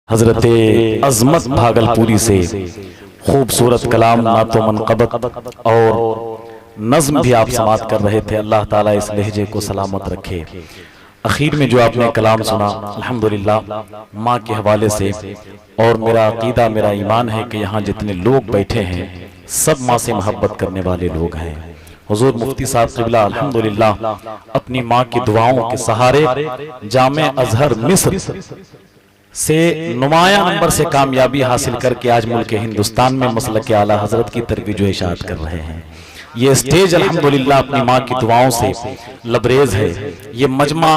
हजरत अजमत भागलपुरी से खूबसूरत कलाम नातो मनक़बत और नज़्म भी आप समात कर रहे थे। अल्लाह ताला इस लहजे को सलामत रखे। आखिर में जो आपने कलाम सुना अल्हम्दुलिल्लाह माँ के हवाले से, और मेरा अकीदा मेरा ईमान है कि यहाँ जितने लोग बैठे हैं सब माँ से मोहब्बत करने वाले लोग हैं। हुजूर मुफ्ती साहब क़िबला अल्हम्दुलिल्लाह अपनी माँ की दुआओं के सहारे जामे अजहर मिस्र से नुमाया नंबर से कामयाबी हासिल करके आज मुल्क हिंदुस्तान में मसलक आला हजरत की तरफ जो इशाअत कर रहे हैं। ये स्टेज अल्हम्दुलिल्लाह अपनी माँ की दुआओं से लबरेज है। ये मजमा,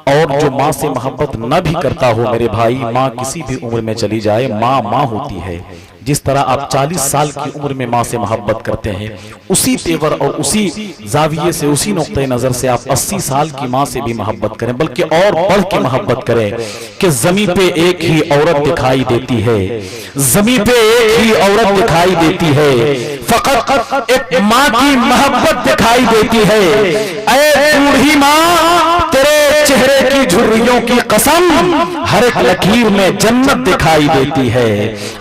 और जो माँ से मोहब्बत न भी करता हो मेरे भाई, माँ किसी भी उम्र में चली जाए, माँ माँ होती है। जिस तरह आप 40 साल की उम्र में माँ से मोहब्बत करते हैं, उसी तेवर और उसी जाविये से, उसी नुक्ते नजर से आप 80 साल की माँ से भी मोहब्बत करें, बल्कि और बढ़ के मोहब्बत करें कि जमीन पे एक ही औरत दिखाई देती है, जमीन पे एक ही औरत दिखाई देती है, फकत एक माँ की मोहब्बत दिखाई देती है। ऐ बूढ़ी माँ तेरे चेहरे की झुर्रियों की कसम, हर एक लकीर में जन्नत दिखाई देती है।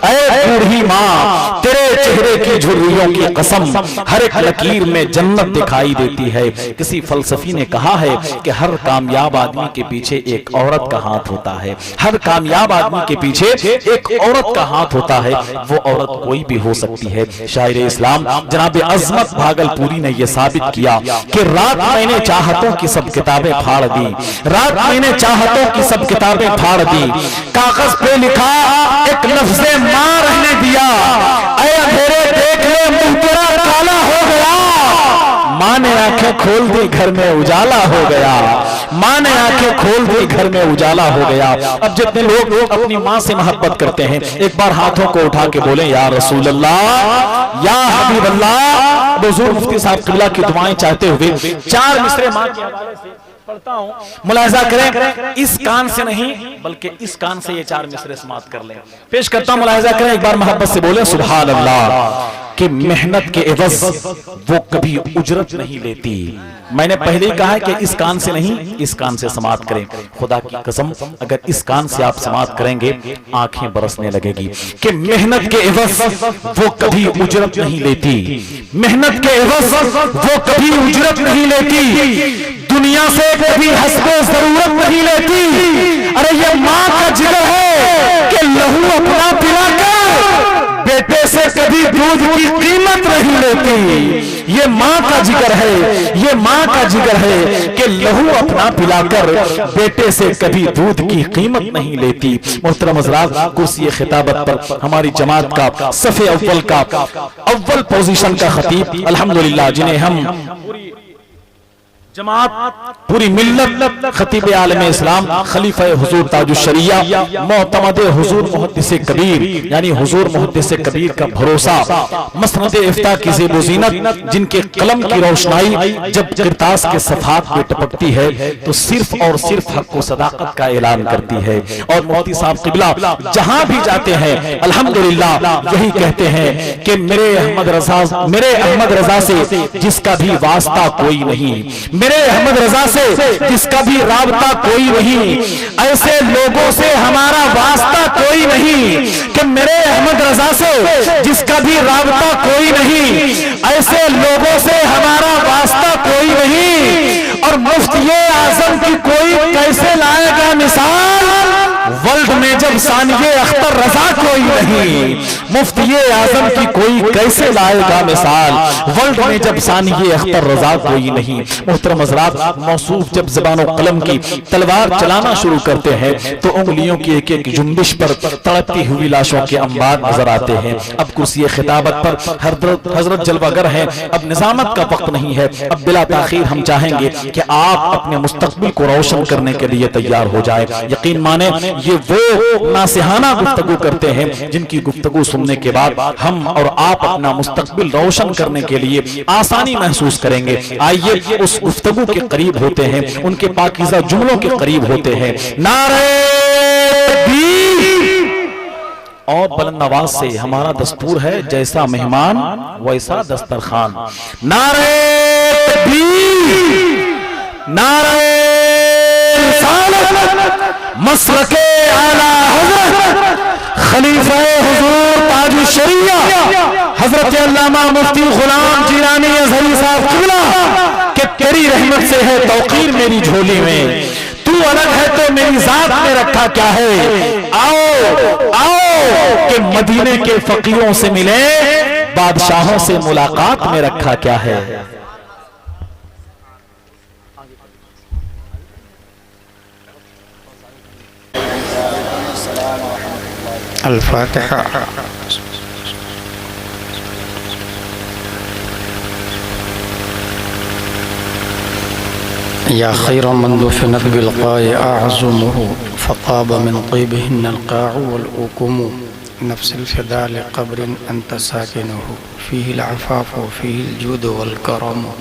ऐ बूढ़ी माँ तेरे चेहरे की झुर्रियों की कसम, हर एक लकीर में जन्नत दिखाई देती है। किसी फलसफी ने कहा है कि हर कामयाब आदमी के पीछे एक औरत का हाथ होता है, हर कामयाब आदमी के पीछे एक औरत का हाथ होता है। वो औरत कोई भी हो सकती है। शायर इस्लाम जनाब अजमत भागलपुरी ने यह साबित किया कि रात मैंने चाहतों की सब किताबें फाड़ दी, रात मैंने चाहतों की सब किताबें फाड़ दी, कागज पे लिखा एक लफ्ज़े माँ रहने दिया, ऐ अंधेरे देख ले मुंह तेरा काला हो गया। माँ ने आंखें खोल दी घर में उजाला हो गया, माँ ने आंखें खोल दी घर में उजाला हो गया। अब जितने लोग अपनी माँ से मोहब्बत करते हैं एक बार हाथों को उठा के बोले या रसूल अल्लाह या हबीब अल्लाह। हुजूर मुफ्ती साहब क़िबला की दुआएं चाहते हुए 4 मिसरे माँ के हवाले से पढ़ता हूं, मुलाहिजा करें। इस कान से नहीं बल्कि इस कान से ये 4 मिसरे समात कर लें। पेश करता हूं, मुलाहिजा करें, एक बार मोहब्बत से बोले सुभान अल्लाह। कि मेहनत के एवज वो कभी उजरत नहीं लेती। मैंने पहले ही कहा है कि इस कान से नहीं इस कान से समात करें। खुदा की कसम अगर इस कान से आप समात करेंगे आंखें बरसने लगेगी। कि मेहनत के एवज वो कभी उजरत नहीं लेती, मेहनत के एवज वो कभी उजरत नहीं लेती, दुनिया से कभी हस्बे जरूरत नहीं लेती। अरे ये माँ का जिगर है कि लहू अपना पिलाकर बेटे से कभी दूध की कीमत नहीं लेती। ये माँ का जिगर है, ये माँ का जिगर है कि लहू अपना पिलाकर बेटे से कभी दूध की कीमत नहीं लेती। मोहतरम हज़रात, कुर्सी खिताबत पर हमारी जमात का सफ़े अव्वल का अव्वल पोजीशन का खतीब अल्हम्दुलिल्लाह, जिन्हें हम जमात पूरी मिल्लत खतीब आलम इस्लाम खलीफा हुजूर ताजुश शरिया मोतमद हुजूर मुहद्दिस कबीर यानी हुजूर मुहद्दिस कबीर का भरोसा, मसनद इफ्ता की ज़ेबो ज़ीनत, जिनके कलम की रोशनाई जब किरतास के सफ़ात पे टपकती है तो सिर्फ और सिर्फ हक व सदाकत का ऐलान करती है। और मुफ्ती साहब क़िबला जहां भी जाते हैं अल्हम्दुलिल्लाह यही कहते हैं कि मेरे अहमद रजा से जिसका भी वास्ता कोई नहीं, मेरे अहमद रजा से जिसका भी राबता कोई नहीं, ऐसे लोगों से हमारा वास्ता कोई नहीं। कि मेरे अहमद रजा से जिसका भी राबता कोई नहीं, ऐसे लोगों से हमारा वास्ता कोई नहीं। और मुफ्ती आजम की कोई कैसे लाएगा मिसाल, वर्ल्ड में जब सानिए अख्तर रजा कोई नहीं, मुफ्ती आजम की कोई कैसे लाएगा मिसाल, वर्ल्ड में जब सानिए अख्तर रजा कोई नहीं। मोहतरम हज़रात, मौसूफ जब ज़बान और कलम की तलवार चलाना शुरू करते हैं तो उंगलियों की एक एक जुम्बिश पर तड़पती हुई लाशों के अंबार नजर आते हैं। अब कुर्सी खिताबत पर हजरत जलवागर है, अब निजामत का वक्त नहीं है। अब बिला ताखीर हम चाहेंगे कि आप अपने मुस्तकबिल को रोशन करने के लिए तैयार हो जाए। यकीन माने ये वो नासिहाना गुफ्तगू करते हैं जिनकी गुफ्तगू सुनने के बाद हम और आप अपना मुस्तकबिल रोशन करने के लिए आसानी महसूस करेंगे। आइए उस गुफ्तगू के करीब होते हैं, उनके पाकीज़ा जुमलों के करीब होते हैं। नारे और बुलंद आवाज से हमारा दस्तूर है, जैसा मेहमान वैसा दस्तरखान। नारे नारे मसलके आला हज़रत खलीफा हुजूर ताज शरिया हजरत अल्लामा मुफ्ती गुलाम जीलानी अज़हरी साहब क़िबला कि तेरी रहमत से है तौक़ीर मेरी झोली में, तू अलग है तो मेरी जात में रखा क्या है। आओ आओ कि मदीने के फकीरों से मिले, बादशाहों से मुलाकात में रखा क्या है। अल-फातिहा। या खैर मन दुफिनत बिलक़ाए अअज़मुहु फ़ताब मिन तीबिहिन्न अल-क़ाअु वल-उकुमु नफ्सिल फ़िदा लिक़ब्रिन अंत साकिनुहु फ़ीहिल अफ़ाफ़ु फ़ीहिल जुदु वल-करमु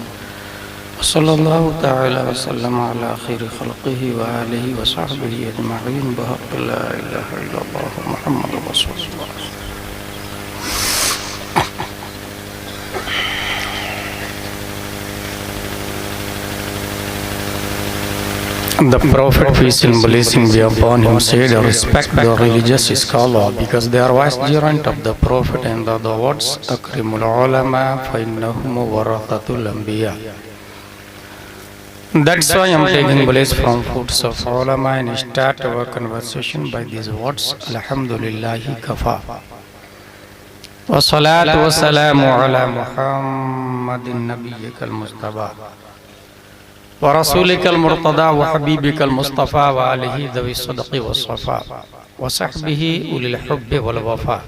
सल्लल्लाहु तआला वसल्लम अला खैरि ख़ल्क़िही व आलिही व सहबिही अजमईन बिहक़्क़ि ला इलाहा इल्लल्लाह मुहम्मदुर रसूलुल्लाह। The Prophet, peace and blessing be upon him, said, respect the religious scholar because they are vicegerent of the Prophet, and the words Akrimul ulama fa innahum warathatul anbiya. That's why I am taking place from foods of ulama and start our conversation by these words, Alhamdulillahi kafa. Wa salatu wa salamu ala Muhammadin nabiyyikal Mustafa wa rasulikal murtada wa habibikal Mustafa wa alihi dhawi sadaqi wa safa wa sahbihi ulil hubbi wal wafa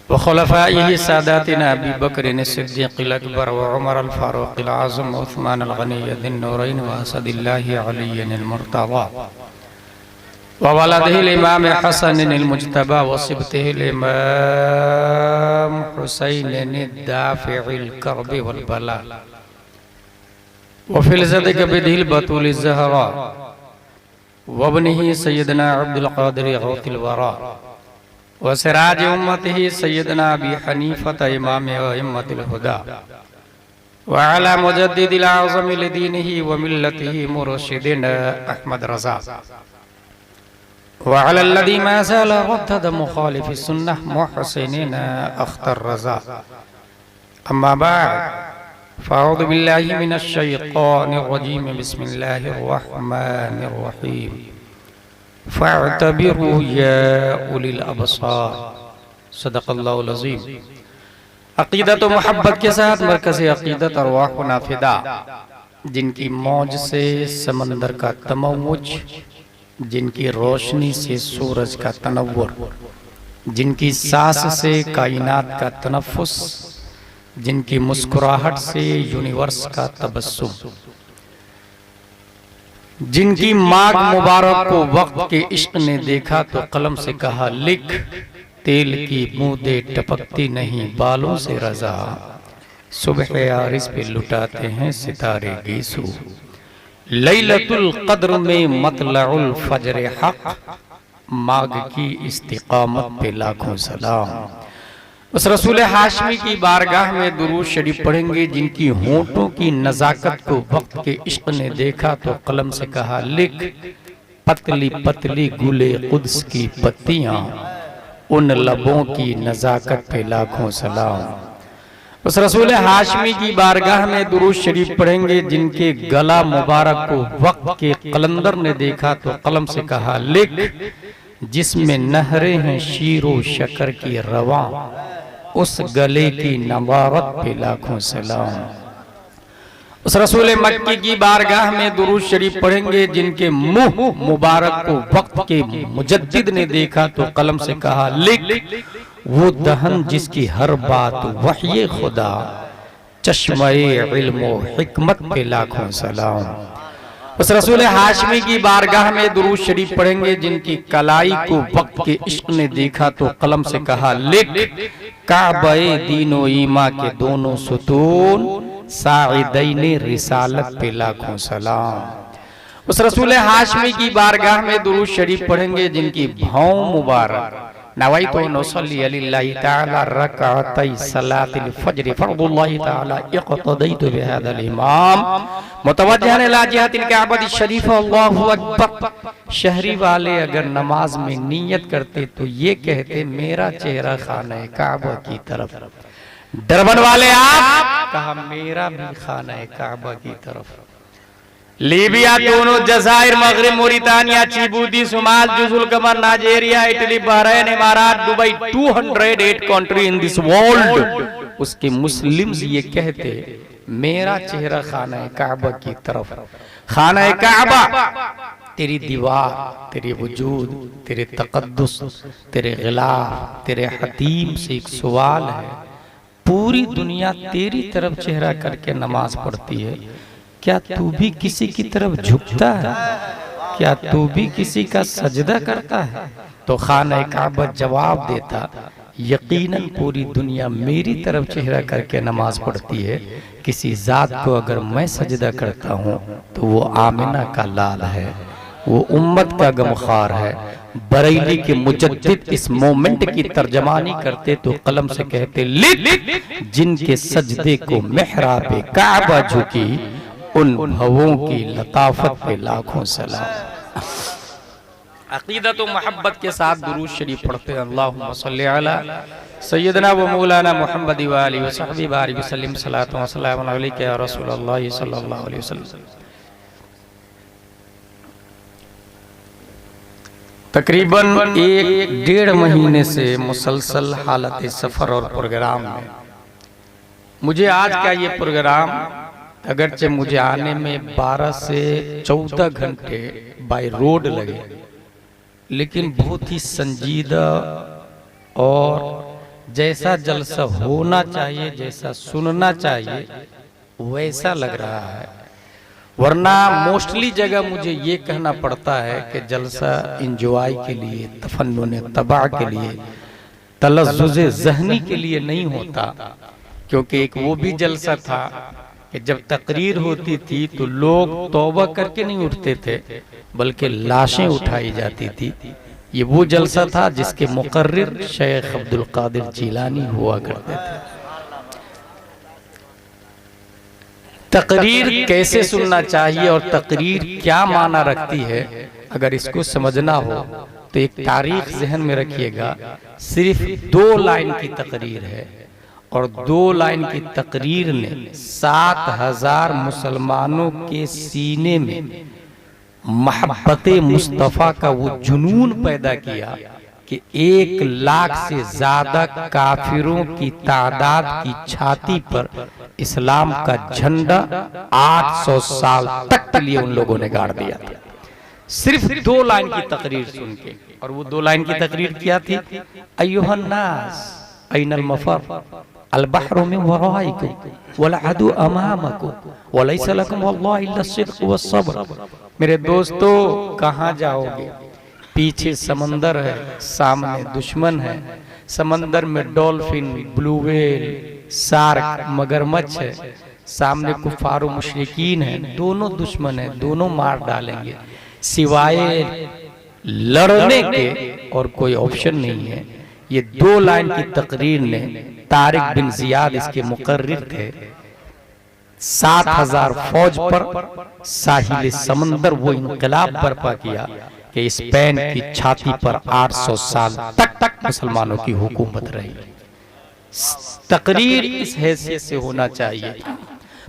wa khulafaihi sadatina Abi Bakrin as-Siddiq al-Akbar wa Umar al-Faruq al-Azam wa Uthman al-Ghani dhin nurayn wa asadillahi aliyin al-murtada wa waladihi al-imam Hasan al-Mujtaba wa sibtihi al-imam Husayn al-Dafi' al-karbi wal-bala wa fil zadika bidhil batul az-Zahra wa ibnihi sayyidina Abdul Qadir ghawthil wara wa siraj ummatihi sayyidina Abi Hanifata imam a'immatil huda wa ala mujaddidil a'zami lidinihi wa millatihi murshidina Ahmad Raza wa ala alladhi ma zala ghaddada mukhalifi sunnah muhsinina akhtar raza amma ba'd fa'udhu billahi minash shaytanir rajim bismillahir rahmanir rahim fa'tabiru ya ulil absar सदक़ल्लाहुल अज़ीम। अक़ीदत व मोहब्बत के साथ मरकज़ अक़ीदत अरवाह नाफिदा, जिनकी मौज से समंदर का तमव्वुज, जिनकी रोशनी से सूरज का तनव्वुर, जिनकी सांस से कायनात का तनफ़्फ़ुस, जिनकी मुस्कुराहट से यूनिवर्स का तबस्सुम, जिनकी माग मुबारक को वक्त के इश्क ने देखा तो कलम से कहा लिख, तेल की बूंदे टपकती नहीं बालों से रजा, सुबह आरिस पे लुटाते हैं सितारे गीसू, लैलतुल क़द्र में मतलउल फज्र हक, माग की इस्तिकामत पे लाखों सलाम। उस रसूल हाशमी की बारगाह में दुरूद शरीफ पढ़ेंगे, जिनकी होंठों की नज़ाकत को वक्त के इश्क ने देखा तो कलम से कहा लिख, पतली पतली गुले कुद्स की पत्तियां, उन लबों की नज़ाकत पे लाखों सलाम। उस रसूल हाशमी की बारगाह में दुरूद शरीफ पढ़ेंगे, जिनके गला मुबारक को वक्त के कलंदर ने देखा तो कलम से कहा लिख, जिसमें नहरें हैं शीरो शकर की रवां, उस गले की नवारत पे लाखों सलाम। उस रसूल मक्की की बारगाह में दुरूद शरीफ पढ़ेंगे, जिनके मुंह मुबारक को वक्त के मुजद्दिद ने देखा तो कलम से कहा लिख, वो दहन जिसकी हर बात वही खुदा, चश्मे इल्म व हिकमत पे लाखों सलाम। उस रसूल हाशमी की बारगाह में दुरूद शरीफ पढ़ेंगे, जिनकी कलाई को वक्त के इश्क ने देखा तो कलम से कहा लिख, काबे दीनो ईमा के दोनों सुतून, साइदैने रिसालत पे लाखों सलाम। उस रसूल हाशमी की बारगाह में दुरूद शरीफ पढ़ेंगे, जिनकी भौं मुबारक नवाइतु नसल्ली लिल्लाहि तआला रकअतै सलातिल फज्र फर्दुल्लाहि तआला इक़तदैतु बिहादल इमाम मुतवज्जिहन इला जिहतिल काबति शरीफ अल्लाहु अकबर शहरी वाले अगर नमाज में नियत करते तो ये कहते मेरा चेहरा खाना काबा की तरफ। डरबन वाले आप कहा मेरा भी खाना काबा की तरफ। लीबिया, दोनों, जजायर, मगरिब, मोरितानिया, चिबूती, सोमाल, जुजुल कमर, नाइजीरिया, इटली, बहरीन, इमारात, Dubai, 208 country in this world, उसके मुस्लिम्स ये कहते मेरा चेहरा खाना काबा की तरफ। खाना काबा तेरी दीवार, तेरे वजूद, तेरे तकद्दुस, तेरे गिलाफ, तेरे हतीम से एक सवाल है। पूरी दुनिया तेरी तरफ चेहरा करके नमाज पढ़ती है, क्या तू भी किसी की तरफ झुकता है? क्या तू भी किसी का सजदा करता है? तो खाना काबा जवाब देता यकीनन पूरी दुनिया मेरी तरफ चेहरा करके नमाज पढ़ती है, किसी जात को अगर मैं सजदा करता हूँ तो वो आमिना का लाल है, वो उम्मत का गमखार है। बरेली के मुजद्दिद इस मोमेंट की तर्जमानी करते तो कलम से कहते लिख, जिनके सजदे को मेहराबे काबा झुकी, उन भवों की लताफत पे लाखों सलाम। अकीदत व मोहब्बत के साथ दुरूद शरीफ पढ़ते हैं। अल्लाहुम्मा सल्ली अला सय्यदना व मौलाना मुहम्मद व आलिहि व सहबी बारिक व सल्लिम सलातो व सलाम अलैका या रसूलल्लाह सल्लल्लाहु अलैहि वसल्लम। तकरीबन 1-1.5 महीने से मुसलसल हालत सफर और प्रोग्राम में मुझे आज का ये प्रोग्राम, अगरचे मुझे आने में 12 से 14 घंटे बाय रोड लगे, लेकिन बहुत ही संजीदा और जैसा जलसा होना चाहिए, जैसा सुनना चाहिए वैसा लग रहा है। वरना मोस्टली जगह मुझे ये कहना पड़ता है कि जलसा इंजॉय के लिए, तफन्नुन तबाह के लिए, तलज़्ज़ुज़ ज़हनी के लिए नहीं होता। क्योंकि एक वो भी जलसा था कि जब तकरीर होती थी तो लोग तौबा करके नहीं उठते थे, बल्कि लाशें उठाई जाती थी। ये वो जलसा था जिसके मुकर्रिर शेख अब्दुल कादिर जीलानी हुआ करते थे। तकरीर कैसे सुनना चाहिए और तकरीर क्या माना रखती है, अगर इसको समझना हो तो एक तारीख जहन में रखिएगा। सिर्फ 2 लाइन की तकरीर है और 2 लाइन की तकरीर ने 7000 मुसलमानों के सीने में मोहब्बते मुस्तफ़ा का वो जुनून पैदा किया कि 1 लाख से ज्यादा काफिरों की तादाद की छाती पर इस्लाम का झंडा 800 साल तक के लिए उन लोगों ने गाड़ दिया था, सिर्फ 2 लाइन की तकरीर सुन के। और वो 2 लाइन की तकरीर क्या थी? अय्युहन्नास ऐनल मफर अल बहरु मिन वराइकुम वल अदु अमामकुम वलैस लकुम वल्लाहि इल्ला सिद्क़ व सब्र। मेरे दोस्तों, कहाँ जाओगे? पीछे समंदर है, सामने दुश्मन है। समंदर में डॉल्फिन, ब्लू व्हेल, शार्क, मगरमच्छ है, सामने कुफार मुशरिकीन है। दोनों दुश्मन है, दोनों मार डालेंगे, सिवाय लड़ने के और कोई ऑप्शन नहीं है। ये 2 लाइन की तकरीर ने, तारिक बिन जियाद इसके मुकर्रिर थे, 7000 फौज पर साहिल समंदर वो इंकलाब बर्पा किया कि स्पेन की छाती पर 800 साल तक मुसलमानों की हुकूमत रही। तकरीर इस हैसियत से होना चाहिए।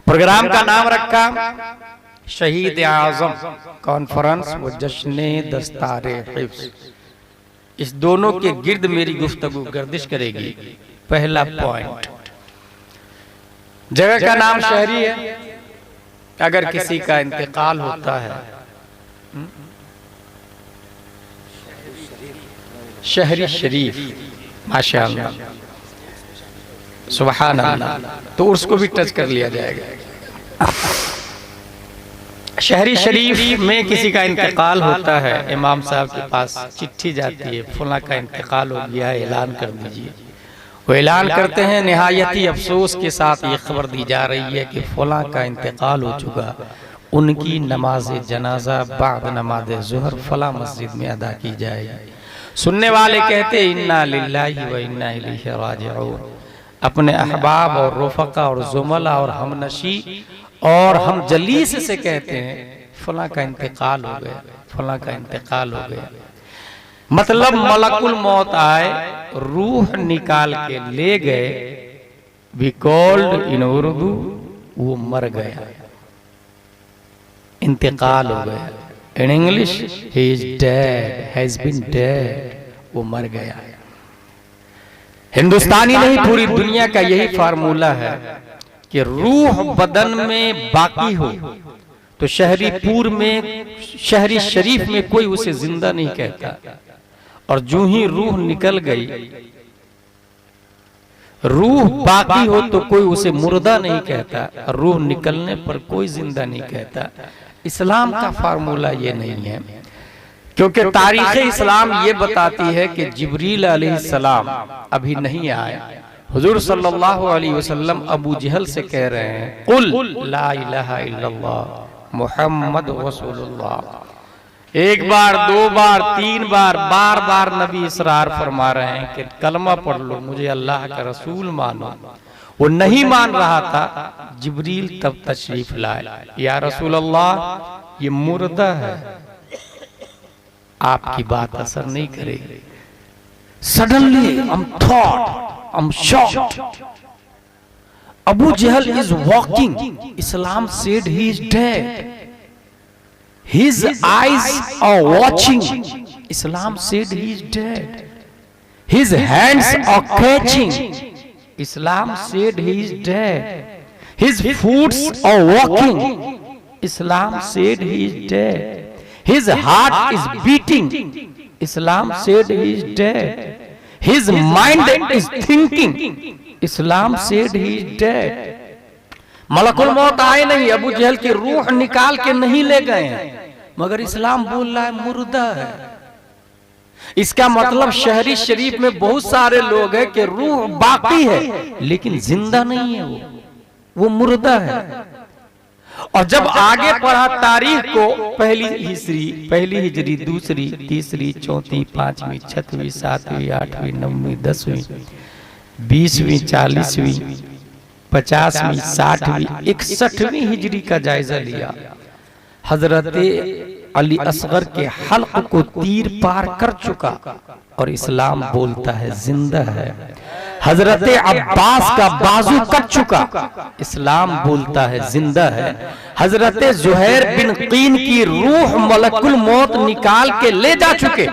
प्रोग्राम का नाम रखा शहीद आजम कॉन्फ्रेंस व जश्न दस्तारे हिफ्ज़। इस दोनों के गिर्द मेरी गुफ्तगू गर्दिश करेगी। पहला पॉइंट, जगह का नाम शहरी है। अगर किसी का इंतकाल होता है, शहरी शरीफ, माशाअल्लाह, सुभान अल्लाह, तो उसको भी टच कर लिया जाएगा। शहरी शरीफ में किसी का इंतकाल होता है, इमाम साहब के पास चिट्ठी जाती है, फला का इंतकाल हो गया है, ऐलान कर दीजिए। वो ऐलान करते हैं, निहायती अफसोस के साथ ये खबर दी जा रही है कि फला का इंतकाल हो चुका, उनकी नमाज जनाजा बाद नमाज ज़ुहर फला मस्जिद में अदा की जाएगी। सुनने वाले कहते इन्ना लिल्लाहि व इन्ना इलैहि राजिऊन। अपने अहबाब और रुफका और जुमला और हमनशी और हम जलीस से कहते हैं फला का इंतकाल हो गया, फला का इंतकाल हो गया। मतलब मलकुल मौत आए, रूह निकाल के ले गए, वी कॉल्ड इन उर्दू, वो मर गया, इंतकाल हो गया। In English he is dead, has been dead, वो मर गया। हिंदुस्तानी नहीं, पूरी दुनिया का यही फार्मूला है कि रूह बदन में बाकी हो तो शहरीपुर में, शहरी शरीफ में कोई उसे जिंदा नहीं कहता, और जो ही रूह निकल गई, रूह बाकी हो तो कोई उसे मुर्दा नहीं कहता, रूह निकलने पर कोई जिंदा नहीं कहता। इस्लाम का फार्मूला ये नहीं है, क्योंकि तारीख इस्लाम ये बताती है कि जिब्रील अलैहिस्सलाम अभी नहीं आए। हुजूर सल्लल्लाहु अलैहि वसल्लम अबू जहल से कह रहे हैं, कुल ला इलाहा इल्लल्लाह मुहम्मद रसूलुल्लाह। एक बार, दो बार, तीन बार, बार बार नबी इसरार फरमा रहे हैं कि कलमा पढ़ लो, मुझे अल्लाह का रसूल मानो। वो नहीं मान रहा था, जिब्रील तब तशरीफ लाए, या रसूल अल्लाह ये मुर्दा है, आपकी बात असर नहीं करेगी। Suddenly I am thought, I am shocked, Abu Jahl is walking, Islam said he is dead, his eyes are watching, Islam said he is dead, his hands are catching, Islam said he is dead, his feet are walking, Islam said he is dead, his heart is beating, Islam said he is dead, his mind is thinking, Islam said he is dead। मलकुल मौत आए नहीं, अबू जहल की रूह निकाल के नहीं ले गए हैं, मगर इस्लाम बोल रहा है मुर्दा है। इसका मतलब शहरी शरीफ में बहुत सारे लोग हैं कि रूह बाकी है लेकिन जिंदा नहीं है, वो मुर्दा है। और जब आगे पढ़ा तारीख को, पहली हिजरी, दूसरी, तीसरी, चौथी, पांचवी, छठवीं, सातवीं, आठवीं, नौवीं, 10वीं, 20वीं, 40वीं, 50वीं, 60वीं, 61वीं हिजरी का जायजा लिया, हजरत अली असगर के हल्क को तीर पार कर चुका और इस्लाम बोलता है जिंदा है। हजरत अब्बास का बाजू कट चुका, इस्लाम बोलता है जिंदा है। हजरत जुहैर बिन कीन की रूह मलकुल मौत निकाल के ले जा चुके,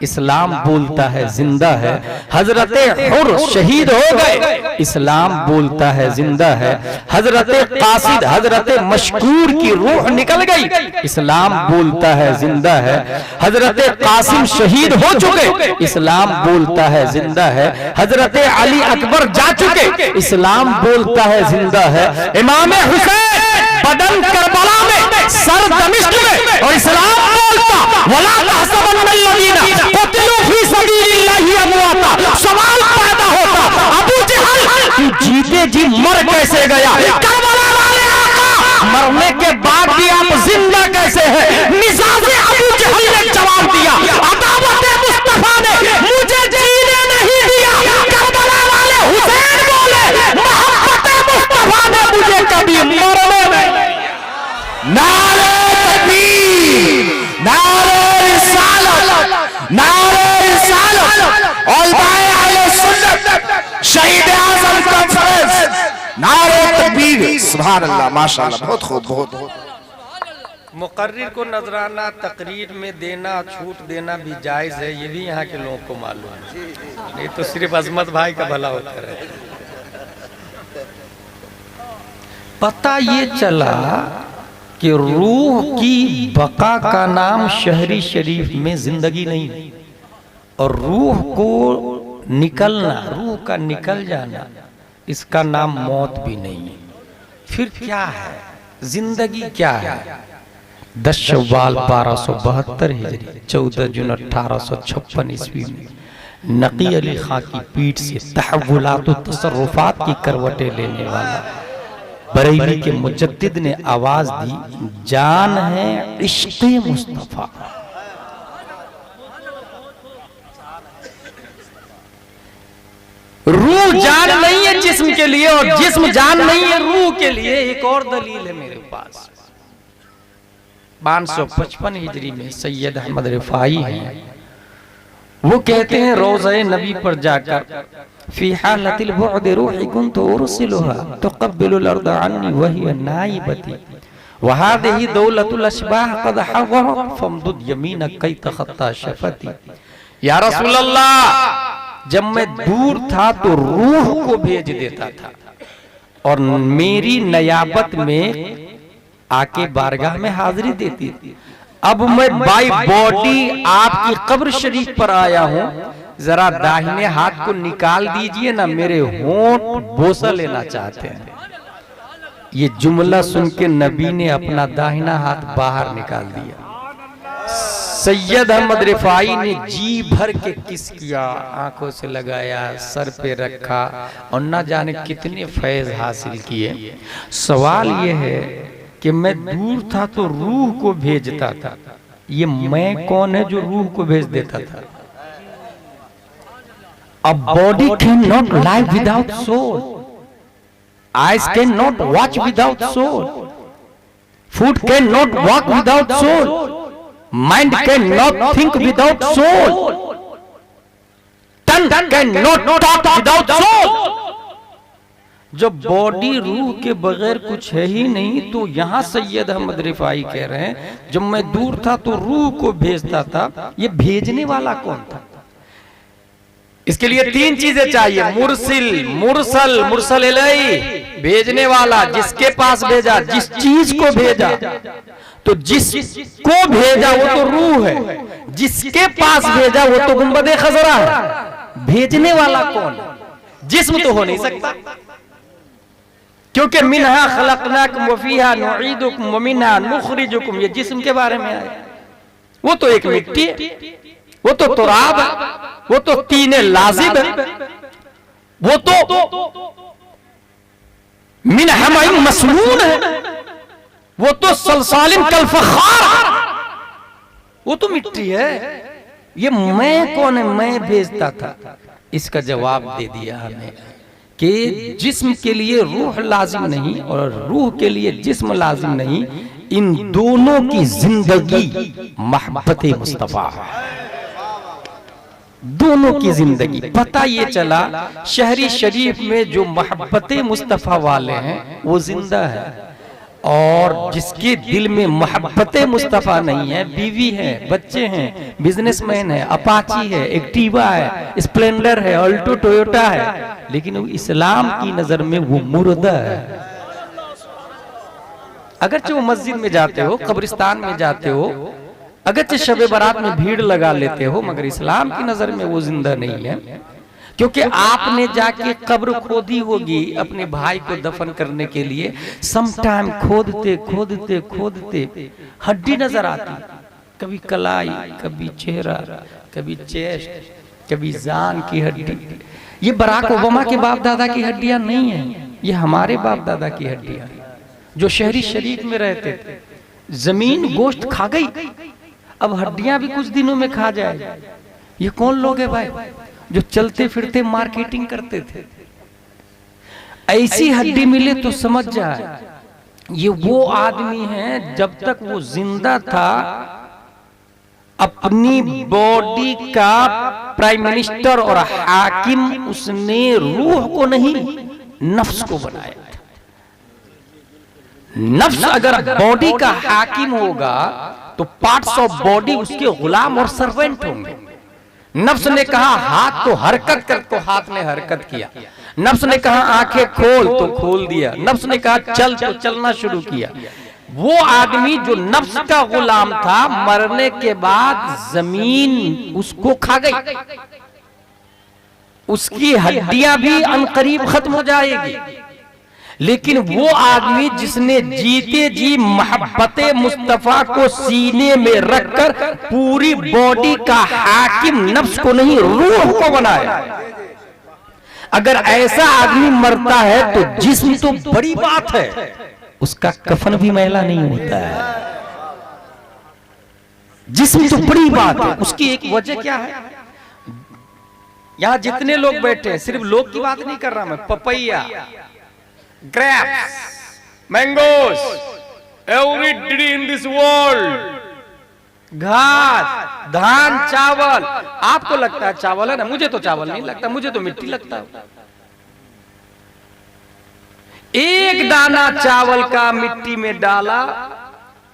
इस्लाम बोलता है जिंदा है। हजरत हुर शहीद हो गए, इस्लाम बोलता है जिंदा है। हजरत कासिद, हजरत मशकूर की रूह निकल गई, इस्लाम बोलता है जिंदा है। हजरत कासिम शहीद हो चुके, इस्लाम बोलता है जिंदा है। हजरत अली अकबर जा चुके, इस्लाम बोलता है जिंदा है। इमाम हुसैन बदन करबला में, सर दमिश्क में, और इस्लाम बोलता वला तहसबन्नल्लज़ीना क़ुतिलू फी सबीलिल्लाहि अमवाता। सवाल पैदा होता, अबू जहल तू जीते जी मर कैसे गया? करबला वाले आका, मरने के बाद भी आप जिंदा कैसे हैं? मिजाज अबू जहल ने जवाब दिया, अदावत मुस्तफा ने मुझे जीने नहीं दिया। करबला वाले हुसैन बोले, मोहब्बत मुस्तफा ने मुझे कभी मरने नहीं। नारे तकबीर, नारे रिसालत, नारे रिसालत, उलमाए अहले सुन्नत, शहीद आज़म कॉन्फ्रेंस, नारे तकबीर, सुभान अल्लाह, माशाअल्लाह, बहुत खूब, बहुत। मुकर्रिर को नजराना तकरीर में देना, छूट देना भी जायज है, ये भी यहाँ के लोगों को मालूम है, नहीं तो सिर्फ अजमत भाई का भला होता रहे। पता ये चला कि रूह की बका का नाम शहरी शरीफ में जिंदगी नहीं, और रूह को निकलना, रूह का निकल जाना, इसका नाम मौत भी नहीं है। फिर क्या है? जिंदगी क्या है? 10 शव्वाल 1272 हिजरी, 14 जून 1856 ईस्वी में नकी अली खां की पीठ से तहव्वुलात व तसर्रुफात की करवटें लेने वाला बरेली के मुजद्दिद ने आवाज दी, जान है इश्क़ मुस्तफा। रूह जान नहीं है जिस्म के लिए, और जिस्म जान नहीं है रूह के लिए। एक और दलील है मेरे पास, 555 हिजरी में सैयद अहमद रिफाई हैं, वो कहते हैं रोज़े नबी पर जाकर फी हालतिल बुअद रूही कुन्तु उरसिलुहा तुक़ब्बिलुल अर्द अन्नी वहिय नाइबती व हादिही दौलतुल अशबाह क़द हज़रत फमदुद यमीनक कई तख़त्ता शफ़ती। या रसूल अल्लाह, जब मैं दूर था तो रूह को भेज देता था और मेरी नयाबत में आके बारगाह में हाजिरी देती थी। अब मैं बाई बॉडी आपकी कब्र शरीफ पर आया हूं, जरा दाहिने हाथ को निकाल दीजिए ना, मेरे होंठ बोसा लेना चाहते हैं। ये जुमला सुन के नबी ने अपना दाहिना हाथ बाहर निकाल दिया। सैयद अहमद रिफाई ने जी भर के किस किया, आंखों से लगाया, सर पे रखा और न जाने कितने फैज हासिल किए। सवाल ये है कि मैं दूर था तो रूह को भेजता था, ये मैं कौन है जो रूह को भेज देता था? A body cannot live without soul. Eyes cannot watch without soul. Foot cannot walk without soul. Mind cannot think without soul. Tongue cannot talk without soul. जब बॉडी रूह के बगैर कुछ है ही नहीं, तो यहाँ सैयद अहमद रिफाई कह रहे हैं जब मैं दूर था तो रूह को भेजता था। ये भेजने वाला कौन था? इसके लिए तीन चीजें चाहिए, मुरसिल, मुरसल, मुरसल इलैहि, भेजने वाला, जिसके पास भेजा, जिस चीज को भेजा। तो जिसको भेजा वो तो रूह है, जिसके पास भेजा वो तो गुंबदे खजरा है। भेजने वाला कौन? जिस्म तो हो नहीं सकता, क्योंकि मिनहा खलकनाकुम व फीहा नुईदुकुम व मिनहा नुखरिजुकुम, ये जिस्म के बारे में आया। वो तो एक मिट्टी है, वो तो तुराब है, वो तो तीने लाजिब है, वो तो मिन हमाइन मसनून है, वो तो सलसालिन कल फखार, वो तो मिट्टी है। ये मैं कौन है? मैं भेजता था। इसका जवाब दे दिया हमें कि जिस्म के लिए रूह लाजिम नहीं और रूह के लिए जिस्म लाजिम नहीं, इन दोनों की जिंदगी मोहब्बत मुस्तफा है। दोनों की जिंदगी। पता ये चला शहरी शरीफ में जो मोहब्बत मुस्तफा वाले हैं वो जिंदा है, और जिसके दिल में मोहब्बत मुस्तफा नहीं है, बीवी है, बच्चे हैं, बिजनेसमैन है, अपाची है, एक्टिवा है, स्प्लेंडर है, अल्टो टोयोटा है, लेकिन वो इस्लाम की नजर में वो मुर्दा है। अगरचे वो मस्जिद में जाते हो, कब्रिस्तान में जाते हो, अगरचे शबे बारात में भीड़ लगा लेते हो, मगर इस्लाम की नजर में वो जिंदा नहीं है। क्योंकि आपने जाके कब्र खोदी होगी अपने भाई को दफन करने के लिए, समटाइम खोदते खोदते खोदते हड्डी नजर आती, कभी कलाई, कभी चेहरा, कभी चेस्ट, कभी जान की हड्डी। ये बराक ओबामा के बाप दादा की हड्डियां नहीं है, ये हमारे बाप दादा की हड्डियां जो शहरी शरीफ में रहते थे। जमीन गोश्त खा गई, अब हड्डियां भी कुछ दिनों में खा जाए। ये कौन लोग है भाई जो चलते फिरते मार्केटिंग करते थे? ऐसी हड्डी मिले तो समझ जाए ये वो आदमी है जब तक वो जिंदा था अपनी बॉडी का प्राइम मिनिस्टर और हाकिम उसने रूह को नहीं नफ्स को बनाया था। नफ्स अगर बॉडी का हाकिम होगा तो पार्ट्स ऑफ बॉडी उसके गुलाम और सर्वेंट होंगे। नफ्स ने कहा हाथ तो हरकत कर, तो हाथ ने हरकत किया। नफ्स ने कहा आंखें खोल, तो खोल दिया। नफ्स ने कहा चल, तो चलना शुरू किया। वो आदमी जो नफ्स का गुलाम था, मरने के बाद जमीन उसको खा गई, उसकी हड्डियां भी अनकरीब खत्म हो जाएगी। लेकिन वो आदमी जिसने जीते जी मोहब्बत मुस्तफा को सीने में रखकर पूरी बॉडी का हाकिम नफ्स को नहीं रूह को बनाया, अगर ऐसा आदमी मरता है तो जिस्म तो बड़ी बात है, उसका कफन भी मैला नहीं होता है। जिस्म तो बड़ी बात है। उसकी एक वजह क्या है? यहां जितने लोग बैठे हैं, सिर्फ लोग की बात नहीं कर रहा मैं, papaya, grapes, mangoes, every tree in this world, घास, धान, चावल। आपको लगता है चावल है ना, मुझे तो चावल नहीं लगता, मुझे तो मिट्टी लगता है। एक दाना चावल का मिट्टी में डाला,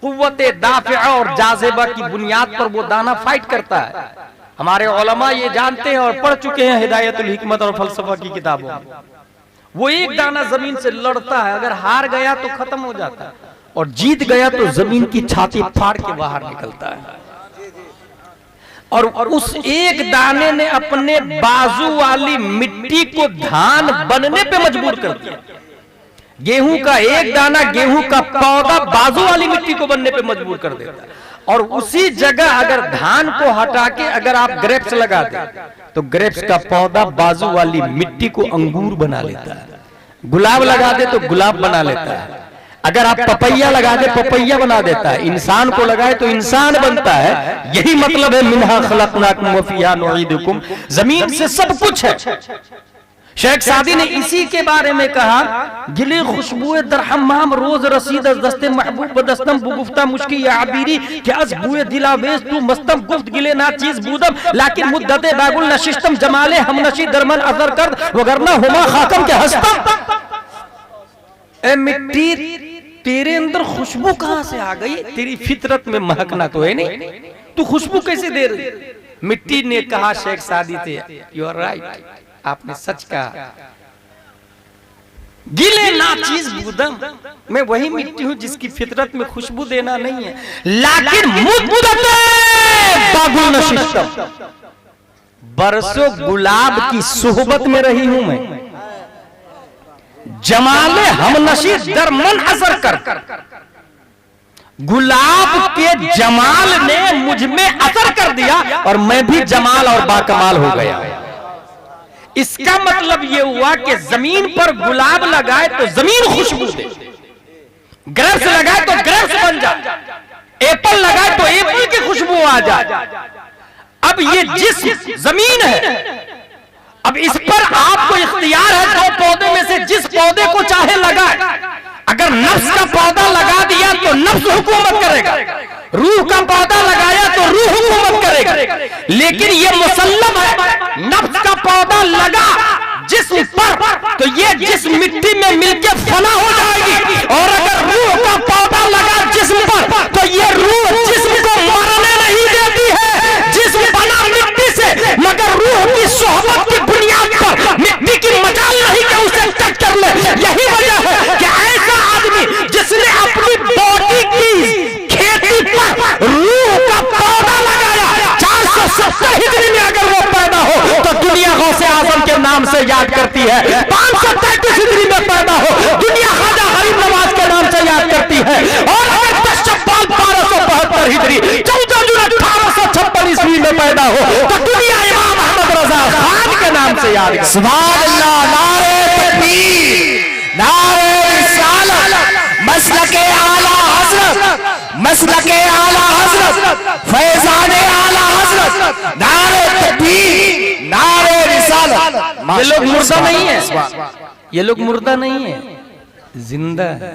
कुव्वते दाफिआ और जाज़िबा की बुनियाद पर वो दाना फाइट करता है। हमारे उलमा ये जानते हैं और पढ़ चुके हैं हिदायतुल हिकमत और फलसफा की किताबों में। वो एक दाना जमीन से लड़ता है, अगर हार गया तो खत्म हो जाता है, और जीत गया तो जमीन की छाती फाड़ के बाहर निकलता है। और उस एक दाने ने अपने बाजू वाली मिट्टी को धान बनने पे मजबूर कर दिया। गेहूं का एक दाना, गेहूं का पौधा बाजू वाली मिट्टी को बनने पे मजबूर कर देता है। और उसी जगह अगर धान को हटा के अगर आप ग्रेप्स लगा दें तो ग्रेप्स का पौधा बाजू वाली मिट्टी को अंगूर बना लेता है। गुलाब लगा दे तो गुलाब बना लेता है। अगर आप पपैया लगा दे पपैया बना देता है। इंसान को लगाए तो इंसान बनता है। यही मतलब है मिन्हा खलकनाकुम व फीहा नुईदुकुम, जमीन से सब कुछ है। शेख सादी ने इसी के बारे में कहा, गिले खुशबुए दर हम्माम रोज रसीद दस्ते महबूब दस्तम बुगुफ्ता मुश्की आबिरी कि अज बुए दिलावेज तू मस्तम गुफ्त गिले ना चीज बूदम लाकिन मुद्दते बागुल नशिस्तम जमाले हम नशी दरमन असर कर वगरना हुमा खाकम के हस्तम। ए मिट्टी, तेरे अंदर खुशबू कहां से आ गई? तेरी फितरत में महकना तो है नहीं, तू खुशबू कैसे दे रही? मिट्टी ने कहा शेख सादी थे, यू आर राइट, आपने सच कहा। गिले ना चीज बूदम, मैं वही मिट्टी हूं जिसकी फितरत में खुशबू देना नहीं है, लेकिन मुद्दते बागुल नशिस्तम, बरसों गुलाब की सोहबत में रही हूं मैं। जमाले हम नशी दरमन असर कर, गुलाब के जमाल ने मुझ में असर कर दिया और मैं भी जमाल और बाकमाल हो गया। इसका मतलब यह हुआ कि जमीन पर गुलाब लगाए तो जमीन खुशबू दे, ग्रेप्स लगाए तो ग्रेप्स बन जाए, एप्पल लगाए तो एप्पल की खुशबू आ जाए। अब ये जिस जमीन है, अब इस पर आपको इख्तियार है दो पौधे में से जिस पौधे को चाहे लगाए। अगर नफ्स का पौधा लगा दिया तो नफ्स हुकूमत करेगा, रूह का पौधा लगाया तो रूह हुकूमत करेगा। लेकिन ये मुसल्लम है, नफ्स का पौधा लगा जिस्म पर तो ये जिस्म मिट्टी में मिलकर फना हो जाएगी, और अगर रूह का पौधा लगा जिस्म पर तो ये रूह जिस्म को मरने नहीं देती है। जिस्म बना मिट्टी से, मगर रूह की सोहबत की बुनियाद पर मिट्टी की मजाल नहीं कि उसे टच कर ले। यही वजह है कि ऐसा आदमी जिसने अपनी बॉडी की खेती पर रूह का पौधा लगाया, 470 हिजरी में अगर वो पैदा हो तो दुनिया गौसे आजम के नाम से याद करती है। 533 हिजरी में पैदा हो दुनिया ख्वाजा गरीब नवाज के नाम से याद करती है। और अगर 10 शव्वाल 1272 हिजरी 14 जून 1856 ईस्वी में पैदा हो तो दुनिया इमाम अहमद रजा खान के नाम से याद करती है। सुभान अल्लाह, नारे तकबीर, नारे रिसालत, मसलके आला हजरत, मसलके आला हजरत, फैजाने आला हजरत, नारे तकबीर, नारे रिसालत। ये लोग मुर्दा नहीं है, ये लोग मुर्दा नहीं है, जिंदा है।